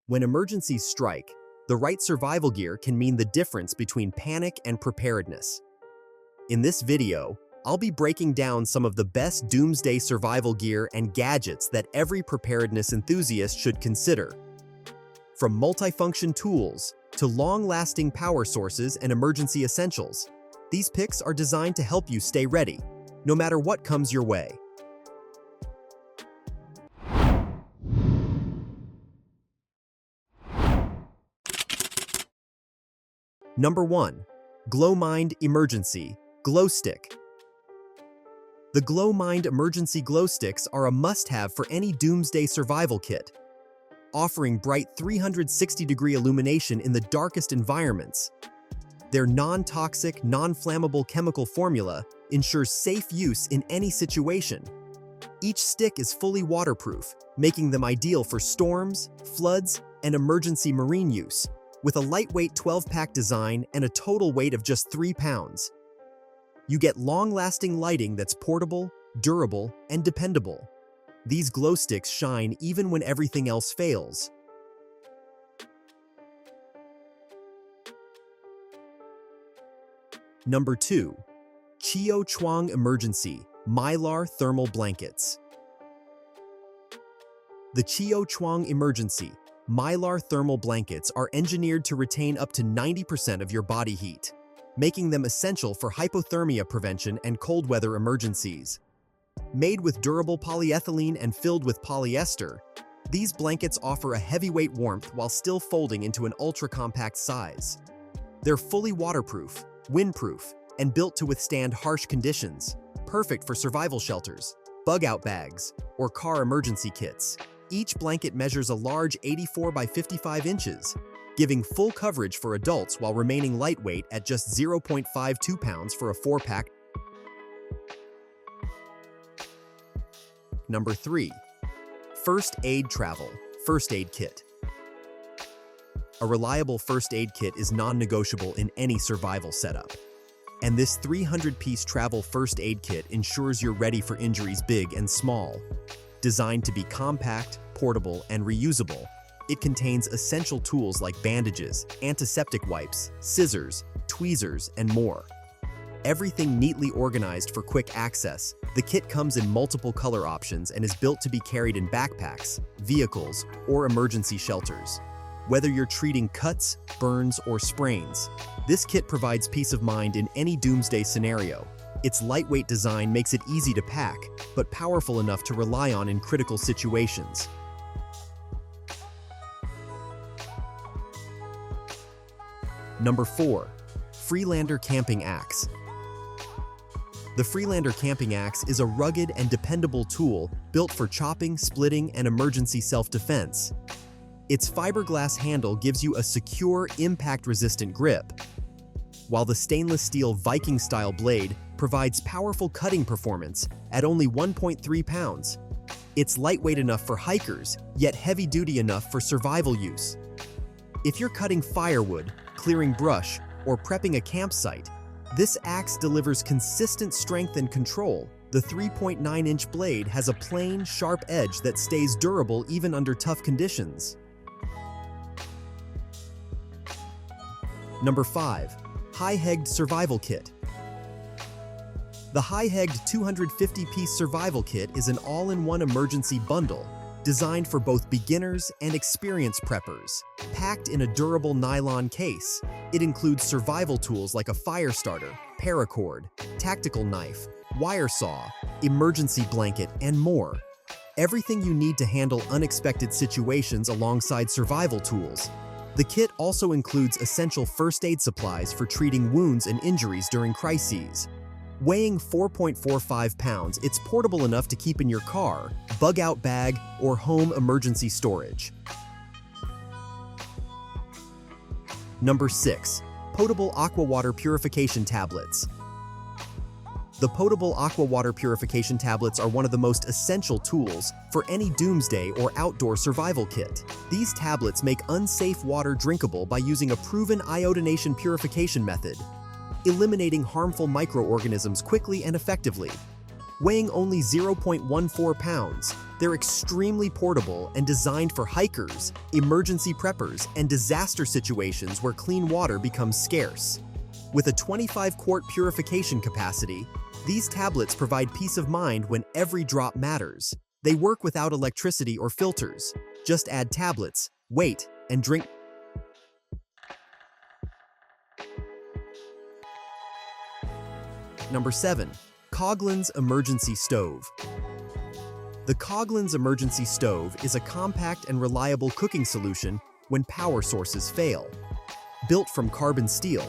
When emergencies strike, the right survival gear can mean the difference between panic and preparedness. In this video, I'll be breaking down some of the best doomsday survival gear and gadgets that every preparedness enthusiast should consider. From multifunction tools to long-lasting power sources and emergency essentials, these picks are designed to help you stay ready, no matter what comes your way. Number 1. GlowMind Emergency Glow Stick. The GlowMind Emergency Glow Sticks are a must-have for any doomsday survival kit, offering bright 360-degree illumination in the darkest environments. Their non-toxic, non-flammable chemical formula ensures safe use in any situation. Each stick is fully waterproof, making them ideal for storms, floods, and emergency marine use, with a lightweight 12-pack design and a total weight of just 3 pounds. You get long-lasting lighting that's portable, durable, and dependable. These glow sticks shine even when everything else fails. Number 2. Chio Chuang Emergency Mylar Thermal Blankets. The Chio Chuang Emergency Mylar thermal blankets are engineered to retain up to 90% of your body heat, making them essential for hypothermia prevention and cold weather emergencies. Made with durable polyethylene and filled with polyester, these blankets offer a heavyweight warmth while still folding into an ultra-compact size. They're fully waterproof, windproof, and built to withstand harsh conditions, perfect for survival shelters, bug-out bags, or car emergency kits. Each blanket measures a large 84 by 55 inches, giving full coverage for adults while remaining lightweight at just 0.52 pounds for a 4-pack. Number 3. First Aid Travel First Aid Kit. A reliable first aid kit is non-negotiable in any survival setup. And this 300-piece travel first aid kit ensures you're ready for injuries big and small. Designed to be compact, portable, and reusable, it contains essential tools like bandages, antiseptic wipes, scissors, tweezers, and more. Everything neatly organized for quick access, the kit comes in multiple color options and is built to be carried in backpacks, vehicles, or emergency shelters. Whether you're treating cuts, burns, or sprains, this kit provides peace of mind in any doomsday scenario. Its lightweight design makes it easy to pack, but powerful enough to rely on in critical situations. Number 4. Freelander Camping Axe. The Freelander Camping Axe is a rugged and dependable tool built for chopping, splitting, and emergency self-defense. Its fiberglass handle gives you a secure, impact-resistant grip, while the stainless steel Viking-style blade provides powerful cutting performance at only 1.3 pounds. It's lightweight enough for hikers, yet heavy-duty enough for survival use. If you're cutting firewood, clearing brush, or prepping a campsite, this axe delivers consistent strength and control. The 3.9-inch blade has a plain, sharp edge that stays durable even under tough conditions. Number 5. High-Hegged Survival Kit. The High-Hegged 250-piece survival kit is an all-in-one emergency bundle designed for both beginners and experienced preppers. Packed in a durable nylon case, it includes survival tools like a fire starter, paracord, tactical knife, wire saw, emergency blanket, and more. Everything you need to handle unexpected situations alongside survival tools. The kit also includes essential first aid supplies for treating wounds and injuries during crises. Weighing 4.45 pounds, it's portable enough to keep in your car, bug-out bag, or home emergency storage. Number 6. Potable Aqua Water Purification Tablets. The potable aqua water purification tablets are one of the most essential tools for any doomsday or outdoor survival kit. These tablets make unsafe water drinkable by using a proven iodination purification method, eliminating harmful microorganisms quickly and effectively. Weighing only 0.14 pounds, They're extremely portable and designed for hikers, emergency preppers, and disaster situations where clean water becomes scarce. With a 25-quart purification capacity, these tablets provide peace of mind when every drop matters. They work without electricity or filters. Just add tablets, wait, and drink. Number 7. Coghlan's Emergency Stove. The Coghlan's Emergency Stove is a compact and reliable cooking solution when power sources fail. Built from carbon steel,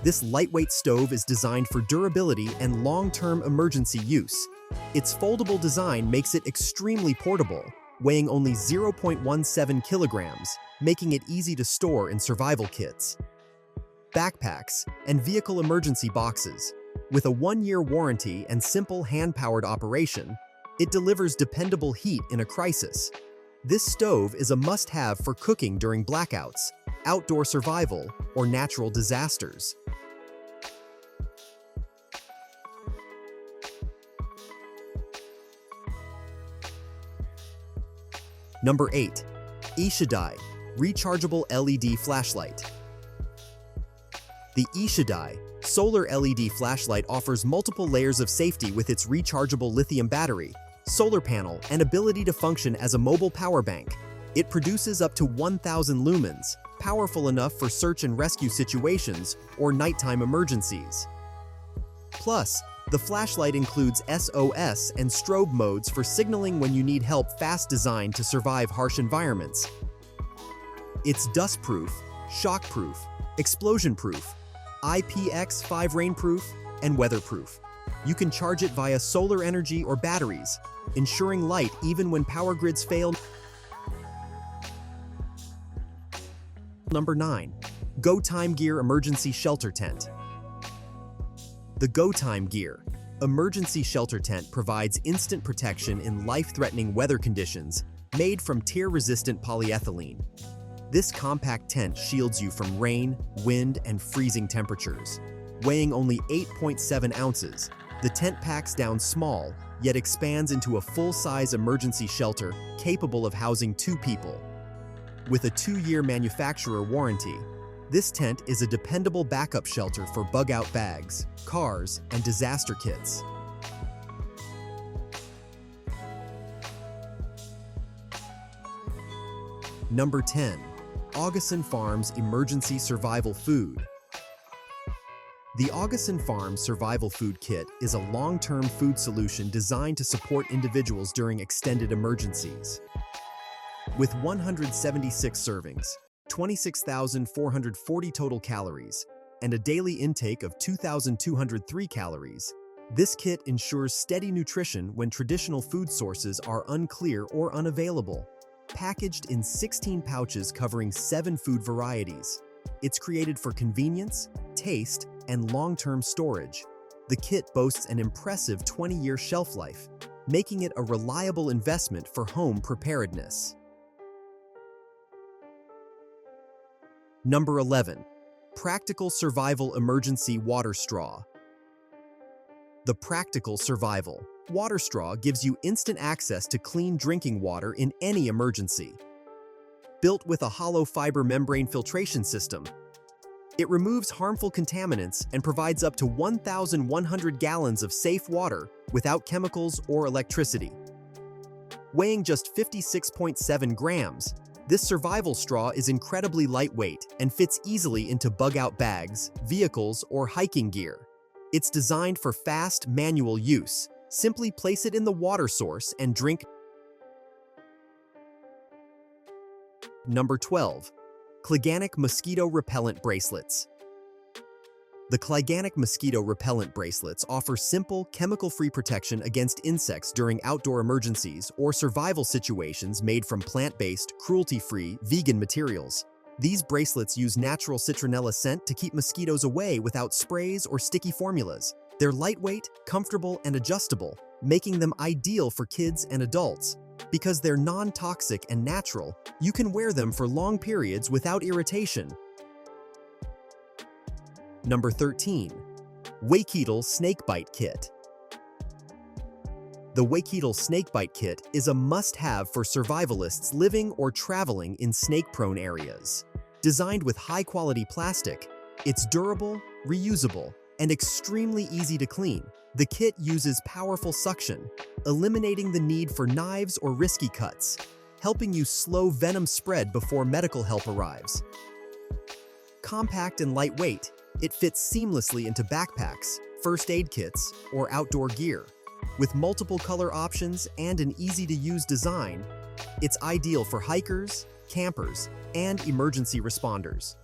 this lightweight stove is designed for durability and long-term emergency use. Its foldable design makes it extremely portable, weighing only 0.17 kilograms, making it easy to store in survival kits, backpacks, and vehicle emergency boxes. With a 1-year warranty and simple hand-powered operation, it delivers dependable heat in a crisis. This stove is a must-have for cooking during blackouts, outdoor survival, or natural disasters. Number 8. Ishidai Rechargeable LED Flashlight. The Ishidai Solar LED flashlight offers multiple layers of safety with its rechargeable lithium battery, solar panel, and ability to function as a mobile power bank. It produces up to 1,000 lumens, powerful enough for search and rescue situations or nighttime emergencies. Plus, the flashlight includes SOS and strobe modes for signaling when you need help, fast designed to survive harsh environments. It's dustproof, shockproof, explosion-proof, IPX5 rainproof, and weatherproof. You can charge it via solar energy or batteries, ensuring light even when power grids fail. Number 9. Go Time Gear Emergency Shelter Tent. The Go Time Gear Emergency Shelter Tent provides instant protection in life-threatening weather conditions, made from tear-resistant polyethylene. This compact tent shields you from rain, wind, and freezing temperatures. Weighing only 8.7 ounces, the tent packs down small, yet expands into a full-size emergency shelter capable of housing 2 people. With a 2-year manufacturer warranty, this tent is a dependable backup shelter for bug-out bags, cars, and disaster kits. Number 10. Augustin Farms Emergency Survival Food. The Augustin Farms Survival Food Kit is a long-term food solution designed to support individuals during extended emergencies. With 176 servings, 26,440 total calories, and a daily intake of 2,203 calories, this kit ensures steady nutrition when traditional food sources are unclear or unavailable. Packaged in 16 pouches covering 7 food varieties, it's created for convenience, taste, and long-term storage. The kit boasts an impressive 20-year shelf life, making it a reliable investment for home preparedness. Number 11. Practical Survival Emergency Water Straw. The Practical Survival Water Straw gives you instant access to clean drinking water in any emergency. Built with a hollow fiber membrane filtration system, it removes harmful contaminants and provides up to 1,100 gallons of safe water without chemicals or electricity. Weighing just 56.7 grams, this survival straw is incredibly lightweight and fits easily into bug-out bags, vehicles, or hiking gear. It's designed for fast, manual use. Simply place it in the water source and drink. Number 12. Clyganic Mosquito Repellent Bracelets. The Clyganic Mosquito Repellent Bracelets offer simple, chemical-free protection against insects during outdoor emergencies or survival situations made from plant-based, cruelty-free, vegan materials. These bracelets use natural citronella scent to keep mosquitoes away without sprays or sticky formulas. They're lightweight, comfortable, and adjustable, making them ideal for kids and adults. Because they're non-toxic and natural, you can wear them for long periods without irritation. Number 13. Wakeetle Snakebite Kit. The Waikidal Snakebite Kit is a must-have for survivalists living or traveling in snake-prone areas. Designed with high-quality plastic, it's durable, reusable, and extremely easy to clean. The kit uses powerful suction, eliminating the need for knives or risky cuts, helping you slow venom spread before medical help arrives. Compact and lightweight, it fits seamlessly into backpacks, first aid kits, or outdoor gear. With multiple color options and an easy-to-use design, it's ideal for hikers, campers, and emergency responders.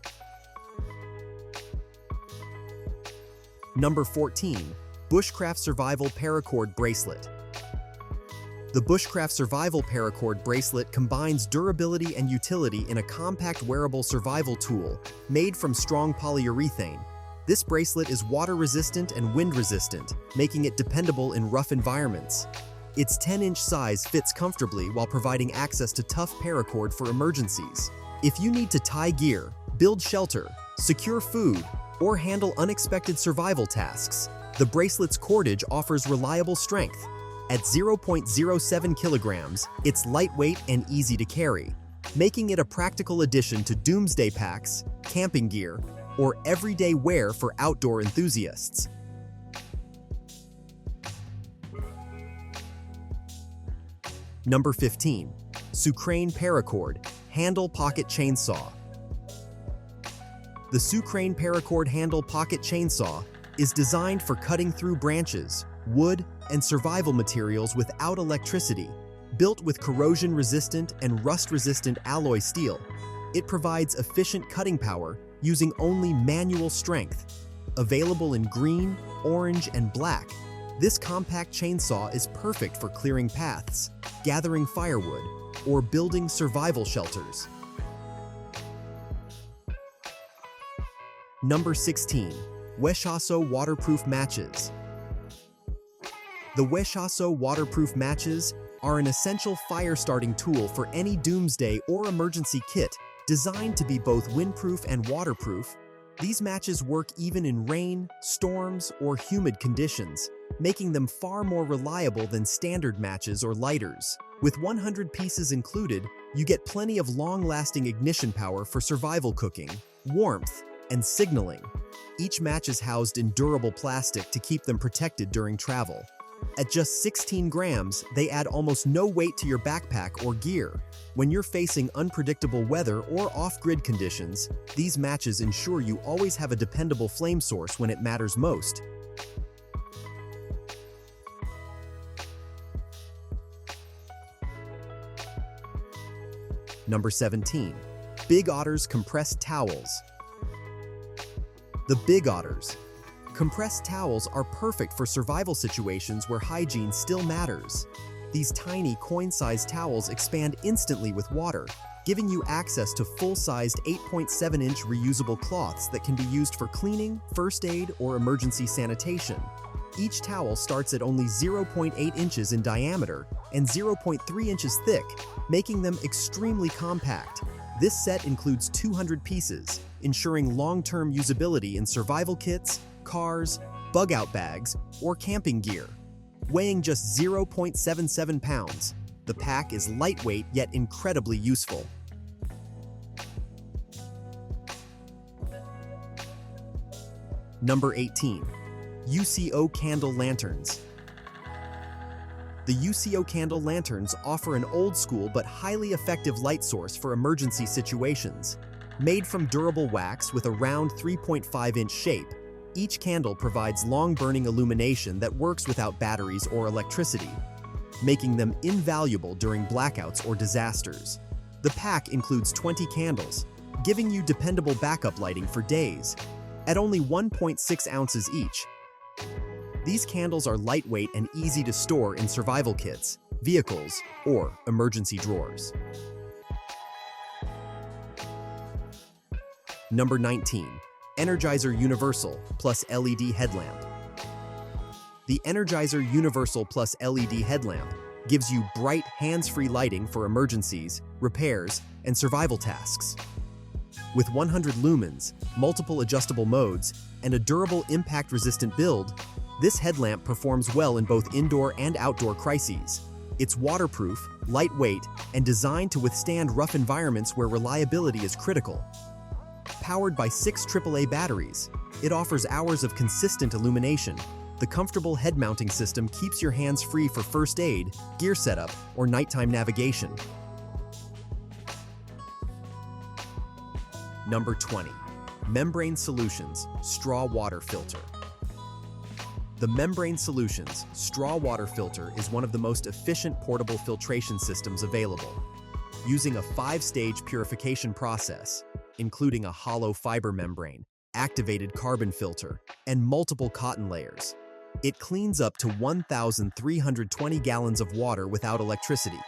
Number 14. Bushcraft Survival Paracord Bracelet. The Bushcraft Survival Paracord Bracelet combines durability and utility in a compact wearable survival tool made from strong polyurethane. This bracelet is water-resistant and wind-resistant, making it dependable in rough environments. Its 10-inch size fits comfortably while providing access to tough paracord for emergencies. If you need to tie gear, build shelter, secure food, or handle unexpected survival tasks, the bracelet's cordage offers reliable strength. At 0.07 kilograms, it's lightweight and easy to carry, making it a practical addition to doomsday packs, camping gear, or everyday wear for outdoor enthusiasts. Number 15. Sucrane Paracord Handle Pocket Chainsaw. The Sucrane Paracord Handle Pocket Chainsaw is designed for cutting through branches, wood, and survival materials without electricity. Built with corrosion-resistant and rust-resistant alloy steel, it provides efficient cutting power using only manual strength. Available in green, orange, and black, this compact chainsaw is perfect for clearing paths, gathering firewood, or building survival shelters. Number 16. Weshaso Waterproof Matches. The Weshaso waterproof matches are an essential fire-starting tool for any doomsday or emergency kit designed to be both windproof and waterproof. These matches work even in rain, storms, or humid conditions, making them far more reliable than standard matches or lighters. With 100 pieces included, you get plenty of long-lasting ignition power for survival cooking, warmth, and signaling. Each match is housed in durable plastic to keep them protected during travel. At just 16 grams, they add almost no weight to your backpack or gear. When you're facing unpredictable weather or off-grid conditions, these matches ensure you always have a dependable flame source when it matters most. Number 17. Big Otter's Compressed Towels. The Big Otters. Compressed towels are perfect for survival situations where hygiene still matters. These tiny coin-sized towels expand instantly with water, giving you access to full-sized 8.7-inch reusable cloths that can be used for cleaning, first aid, or emergency sanitation. Each towel starts at only 0.8 inches in diameter and 0.3 inches thick, making them extremely compact. This set includes 200 pieces, ensuring long-term usability in survival kits, cars, bug-out bags, or camping gear. Weighing just 0.77 pounds, the pack is lightweight yet incredibly useful. Number 18. UCO Candle Lanterns. The UCO candle lanterns offer an old-school but highly effective light source for emergency situations. Made from durable wax with a round 3.5-inch shape, each candle provides long-burning illumination that works without batteries or electricity, making them invaluable during blackouts or disasters. The pack includes 20 candles, giving you dependable backup lighting for days. At only 1.6 ounces each, these candles are lightweight and easy to store in survival kits, vehicles, or emergency drawers. Number 19. Energizer Universal Plus LED Headlamp. The Energizer Universal Plus LED Headlamp gives you bright, hands-free lighting for emergencies, repairs, and survival tasks. With 100 lumens, multiple adjustable modes, and a durable impact-resistant build, This headlamp performs well in both indoor and outdoor crises. It's waterproof, lightweight, and designed to withstand rough environments where reliability is critical. Powered by 6 AAA batteries, it offers hours of consistent illumination. The comfortable head-mounting system keeps your hands free for first aid, gear setup, or nighttime navigation. Number 20. Membrane Solutions Straw Water Filter. The Membrane Solutions Straw Water Filter is one of the most efficient portable filtration systems available. Using a 5-stage purification process, including a hollow fiber membrane, activated carbon filter, and multiple cotton layers, it cleans up to 1,320 gallons of water without electricity.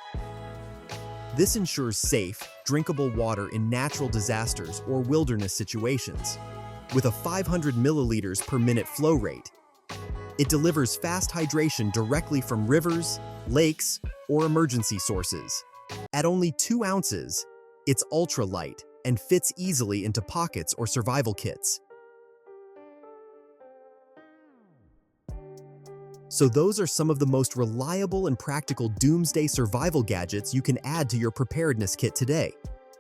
This ensures safe, drinkable water in natural disasters or wilderness situations. With a 500 milliliters per minute flow rate, it delivers fast hydration directly from rivers, lakes, or emergency sources. At only 2 ounces, it's ultra-light and fits easily into pockets or survival kits. So those are some of the most reliable and practical doomsday survival gadgets you can add to your preparedness kit today.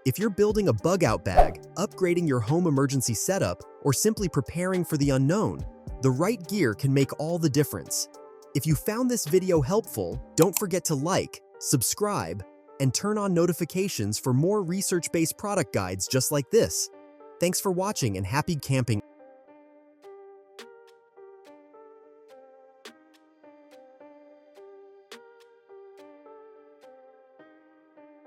If you're building a bug-out bag, upgrading your home emergency setup, or simply preparing for the unknown, the right gear can make all the difference. If you found this video helpful, don't forget to like, subscribe, and turn on notifications for more research-based product guides just like this. Thanks for watching and happy camping!